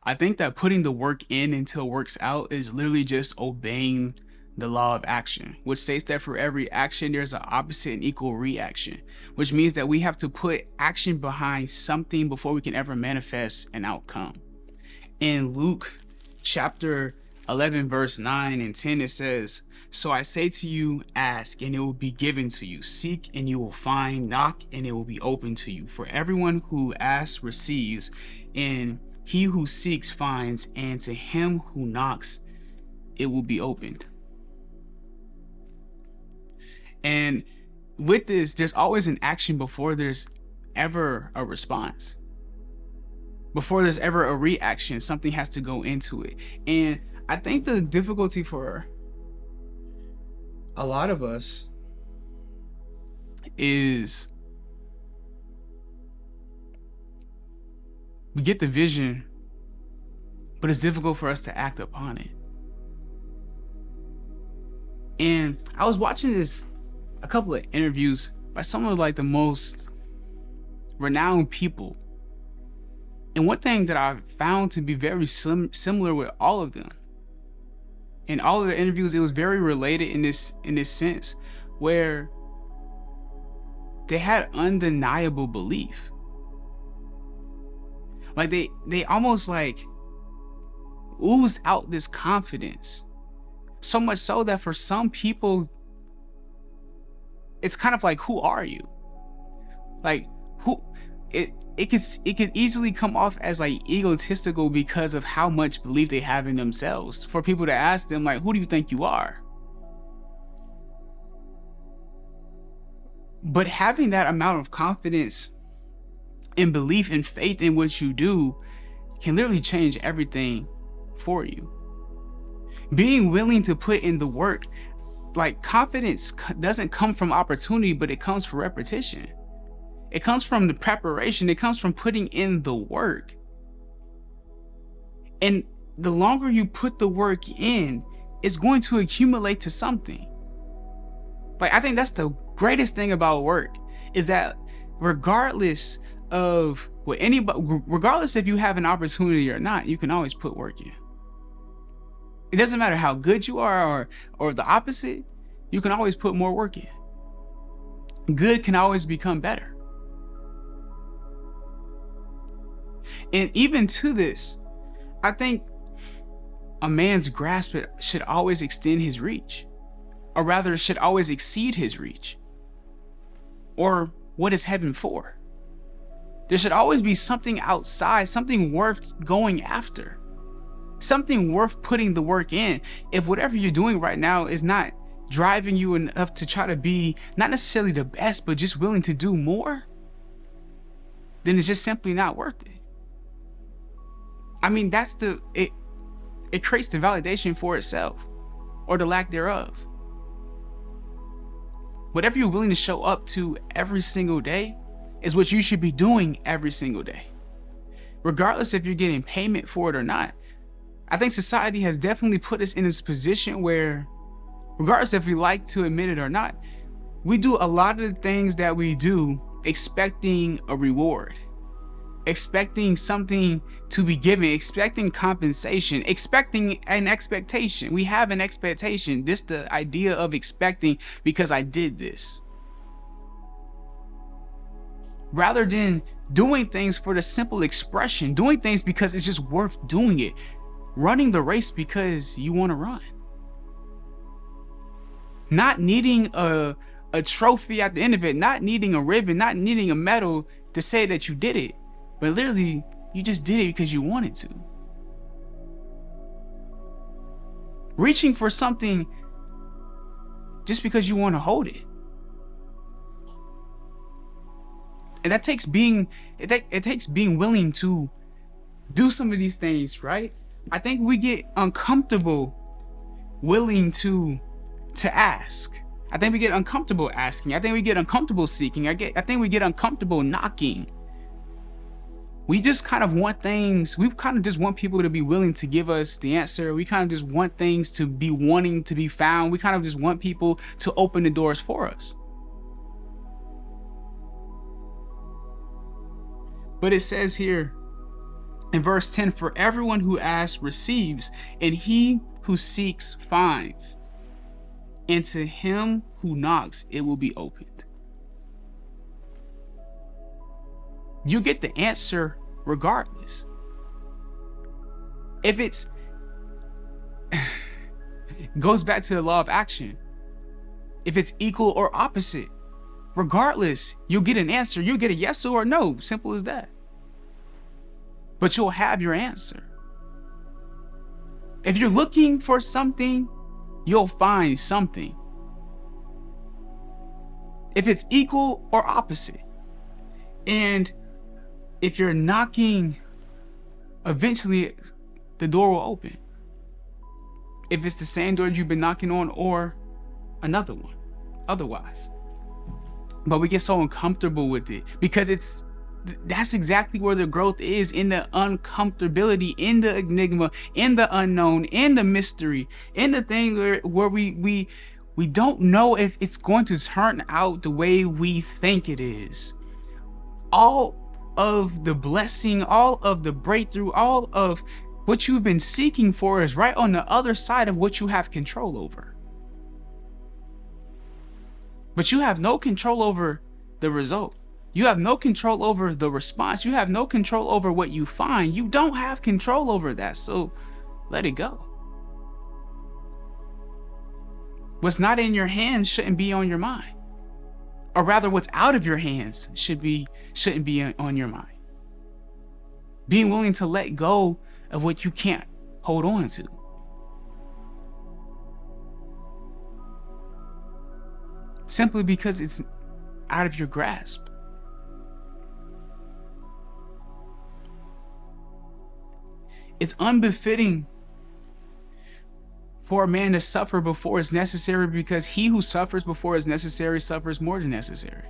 I think that putting the work in until it works out is literally just obeying the law of action, which states that for every action, there's an opposite and equal reaction, which means that we have to put action behind something before we can ever manifest an outcome. In Luke chapter 11, verse 9 and 10, it says, "So I say to you, ask and it will be given to you. Seek and you will find. Knock and it will be open to you. For everyone who asks receives, and he who seeks finds, and to him who knocks it will be opened." And with this, there's always an action before there's ever a response. Before there's ever a reaction, something has to go into it. And I think the difficulty for a lot of us is we get the vision, but it's difficult for us to act upon it. And I was watching a couple of interviews by some of like the most renowned people. And one thing that I found to be very similar with all of them, in all of the interviews, it was very related in this sense, where they had undeniable belief. Like they almost like ooze out this confidence. So much so that for some people, it's kind of like, who are you? Like, who? It could easily come off as like egotistical because of how much belief they have in themselves. For people to ask them like, who do you think you are? But having that amount of confidence and belief and faith in what you do can literally change everything for you. Being willing to put in the work, like confidence doesn't come from opportunity, but it comes from repetition. It comes from the preparation. It comes from putting in the work. And the longer you put the work in, it's going to accumulate to something. Like, I think that's the greatest thing about work, is that regardless of what anybody, regardless if you have an opportunity or not, you can always put work in. It doesn't matter how good you are or the opposite, you can always put more work in. Good can always become better. And even to this, I think a man's grasp should always extend his reach, or rather should always exceed his reach. Or what is heaven for? There should always be something outside, something worth going after, something worth putting the work in. If whatever you're doing right now is not driving you enough to try to be not necessarily the best, but just willing to do more, then it's just simply not worth it. I mean, it creates the validation for itself, or the lack thereof. Whatever you're willing to show up to every single day is what you should be doing every single day, regardless if you're getting payment for it or not. I think society has definitely put us in this position where, regardless if we like to admit it or not, we do a lot of the things that we do expecting a reward, expecting something to be given, expecting compensation, expecting an expectation. We have an expectation. This the idea of expecting because I did this. Rather than doing things for the simple expression, doing things because it's just worth doing it. Running the race because you want to run. Not needing a trophy at the end of it, not needing a ribbon, not needing a medal to say that you did it. But literally, you just did it because you wanted to. Reaching for something just because you want to hold it. And that takes it takes being willing to do some of these things, right? I think we get uncomfortable willing to ask. I think we get uncomfortable asking. I think we get uncomfortable seeking. I think we get uncomfortable knocking. We just kind of want things, we kind of just want people to be willing to give us the answer. We kind of just want things to be wanting to be found. We kind of just want people to open the doors for us. But it says here In verse 10, for everyone who asks receives, and he who seeks finds, and to him who knocks it will be opened. You get the answer regardless. If it's goes back to the law of action. If it's equal or opposite, regardless, you'll get an answer. You'll get a yes or a no. Simple as that. But you'll have your answer. If you're looking for something, you'll find something. If it's equal or opposite. And if you're knocking, eventually the door will open. If it's the same door you've been knocking on or another one, otherwise. But we get so uncomfortable with it because that's exactly where the growth is, in the uncomfortability, in the enigma, in the unknown, in the mystery, in the thing where we don't know if it's going to turn out the way we think it is. All of the blessing, all of the breakthrough, all of what you've been seeking for is right on the other side of what you have control over. But you have no control over the result. You have no control over the response. You have no control over what you find. You don't have control over that. So let it go. What's not in your hands shouldn't be on your mind. Or rather, what's out of your hands shouldn't be on your mind. Being willing to let go of what you can't hold on to. Simply because it's out of your grasp. It's unbefitting for a man to suffer before it's necessary, because he who suffers before it's necessary suffers more than necessary.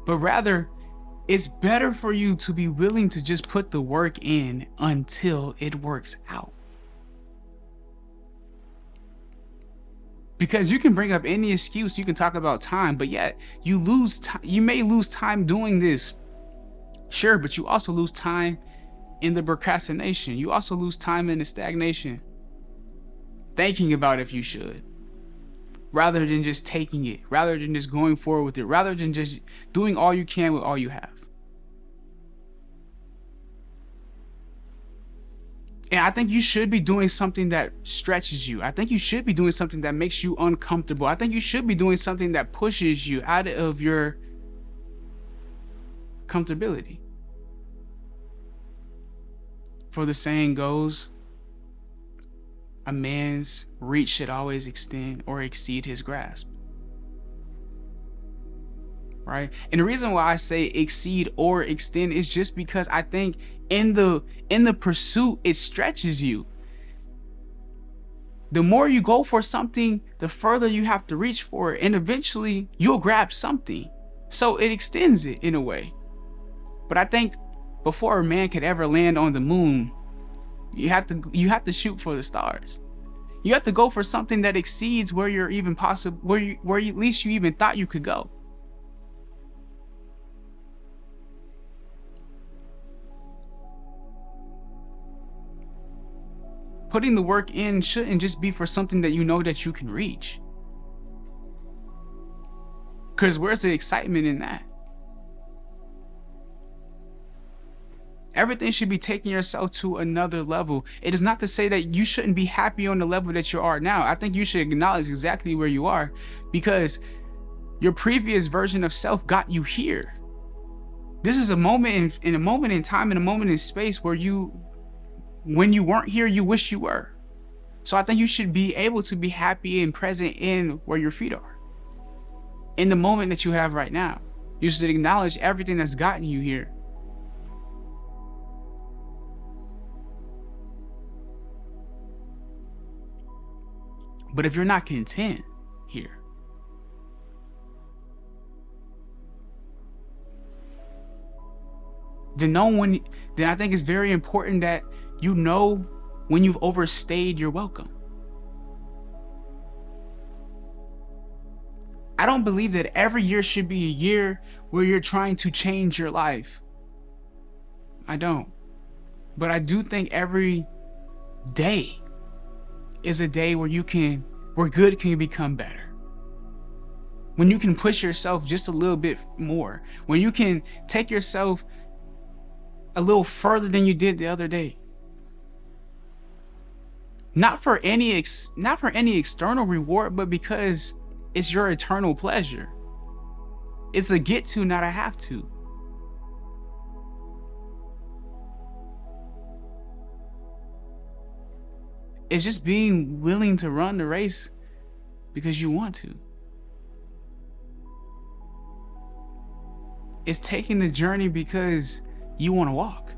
But rather, it's better for you to be willing to just put the work in until it works out. Because you can bring up any excuse, you can talk about time, but yet you may lose time doing this. Sure, but you also lose time in the procrastination. You also lose time in the stagnation. Thinking about if you should. Rather than just taking it, rather than just going forward with it, rather than just doing all you can with all you have. And I think you should be doing something that stretches you. I think you should be doing something that makes you uncomfortable. I think you should be doing something that pushes you out of your comfortability. For the saying goes, a man's reach should always extend or exceed his grasp. Right? And the reason why I say exceed or extend is just because I think in the pursuit, it stretches you. The more you go for something, the further you have to reach for it, and eventually you'll grab something. So it extends it in a way. But I think before a man could ever land on the moon, you have to shoot for the stars. You have to go for something that exceeds where you're even possible, where at least you even thought you could go. Putting the work in shouldn't just be for something that you know that you can reach. Because where's the excitement in that? Everything should be taking yourself to another level. It is not to say that you shouldn't be happy on the level that you are now. I think you should acknowledge exactly where you are, because your previous version of self got you here. This is a moment in a moment in time, in a moment in space where when you weren't here, you wish you were. So I think you should be able to be happy and present in where your feet are. In the moment that you have right now. You should acknowledge everything that's gotten you here. But if you're not content here, then I think it's very important that you know when you've overstayed your welcome. I don't believe that every year should be a year where you're trying to change your life. I don't. But I do think every day is a day where where good can become better. When you can push yourself just a little bit more. When you can take yourself a little further than you did the other day. Not for any external reward, but because it's your eternal pleasure. It's a get to, not a have to. It's just being willing to run the race because you want to. It's taking the journey because you want to walk.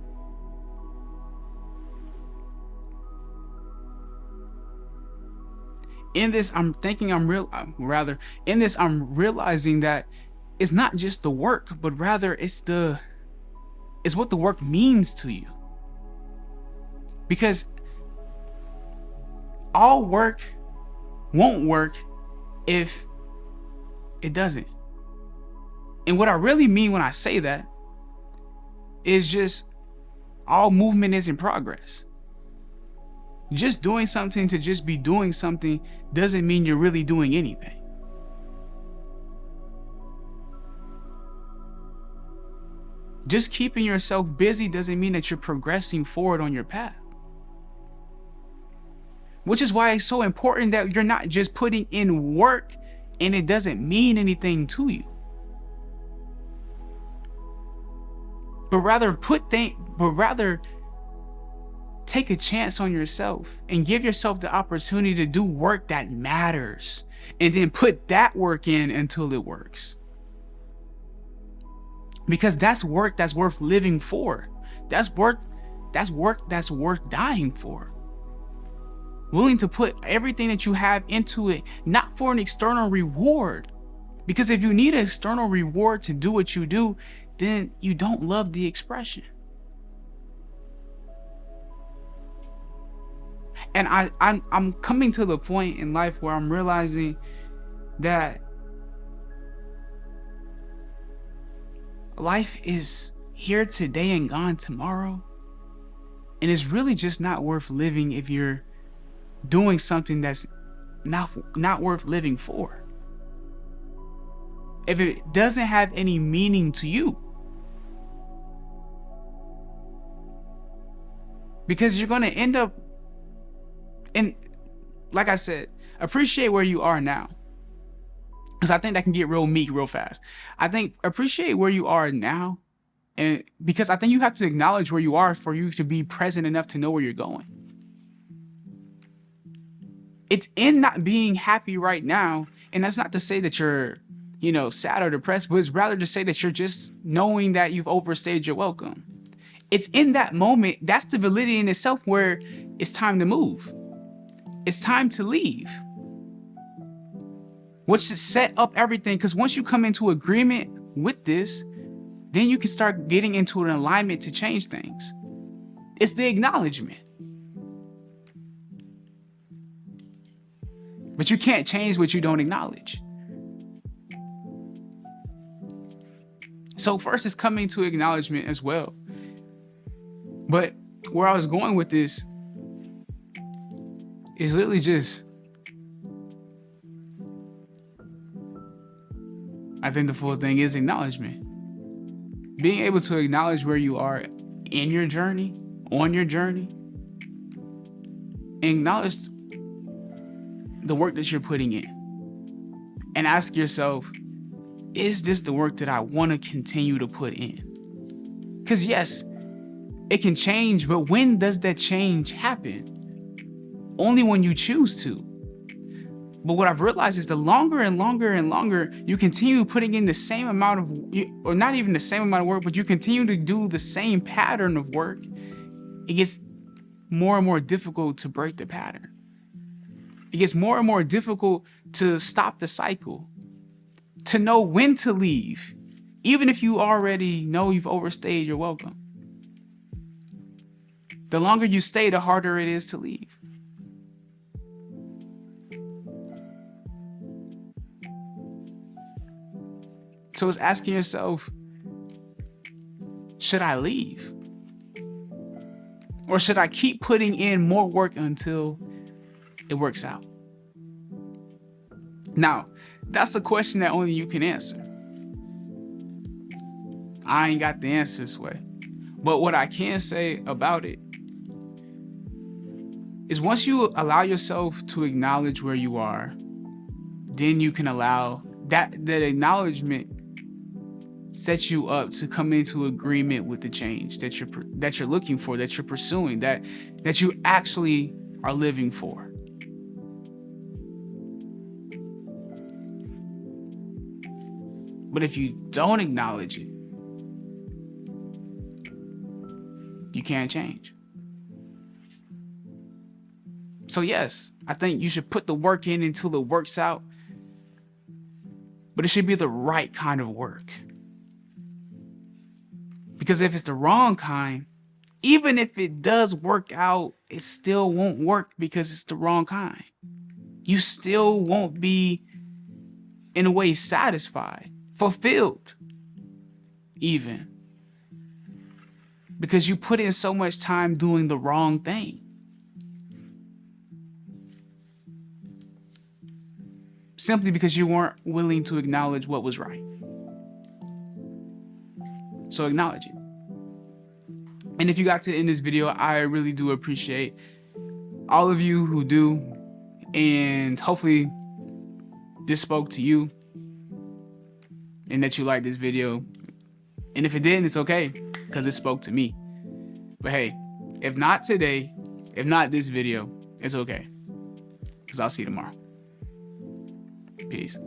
In this, I'm realizing that it's not just the work, but rather it's what the work means to you. Because all work won't work if it doesn't. And what I really mean when I say that is just all movement is in progress. Just doing something to just be doing something doesn't mean you're really doing anything. Just keeping yourself busy doesn't mean that you're progressing forward on your path. Which is why it's so important that you're not just putting in work and it doesn't mean anything to you. But rather take a chance on yourself and give yourself the opportunity to do work that matters, and then put that work in until it works. Because that's work that's worth living for. That's work that's worth dying for. Willing to put everything that you have into it, not for an external reward. Because if you need an external reward to do what you do, then you don't love the expression. And I'm coming to the point in life where I'm realizing that life is here today and gone tomorrow. And it's really just not worth living if you're doing something that's not worth living for. If it doesn't have any meaning to you. Because you're going to end up, and like I said, appreciate where you are now. Because I think that can get real meek real fast. I think appreciate where you are now. And because I think you have to acknowledge where you are for you to be present enough to know where you're going. It's in not being happy right now. And that's not to say that you're, sad or depressed, but it's rather to say that you're just knowing that you've overstayed your welcome. It's in that moment, that's the validity in itself, where it's time to move. It's time to leave. Which should set up everything, because once you come into agreement with this, then you can start getting into an alignment to change things. It's the acknowledgement. But you can't change what you don't acknowledge. So first it's coming to acknowledgement as well. But where I was going with this is literally just, I think the full thing is acknowledgement. Being able to acknowledge where you are in your journey, on your journey, and acknowledge the work that you're putting in. And ask yourself, is this the work that I want to continue to put in? Because yes, it can change, but when does that change happen? Only when you choose to. But what I've realized is the longer and longer and longer you continue putting in the same amount of, or not even the same amount of work, but you continue to do the same pattern of work, it gets more and more difficult to break the pattern. It gets more and more difficult to stop the cycle, to know when to leave, even if you already know you've overstayed your welcome. The longer you stay, the harder it is to leave. So it's asking yourself, should I leave? Or should I keep putting in more work until it works out? Now, that's a question that only you can answer. I ain't got the answer this way. But what I can say about it is once you allow yourself to acknowledge where you are, then you can allow that acknowledgement sets you up to come into agreement with the change that you're looking for, that you're pursuing, that you actually are living for. But if you don't acknowledge it, you can't change. So yes, I think you should put the work in until it works out, but it should be the right kind of work. Because if it's the wrong kind, even if it does work out, it still won't work because it's the wrong kind. You still won't be, in a way, satisfied, fulfilled, even. Because you put in so much time doing the wrong thing. Simply because you weren't willing to acknowledge what was right. So acknowledge it. And if you got to the end of this video, I really do appreciate all of you who do. And hopefully this spoke to you and that you liked this video. And if it didn't, it's okay, because it spoke to me. But hey, if not today, if not this video, it's okay, because I'll see you tomorrow. Peace.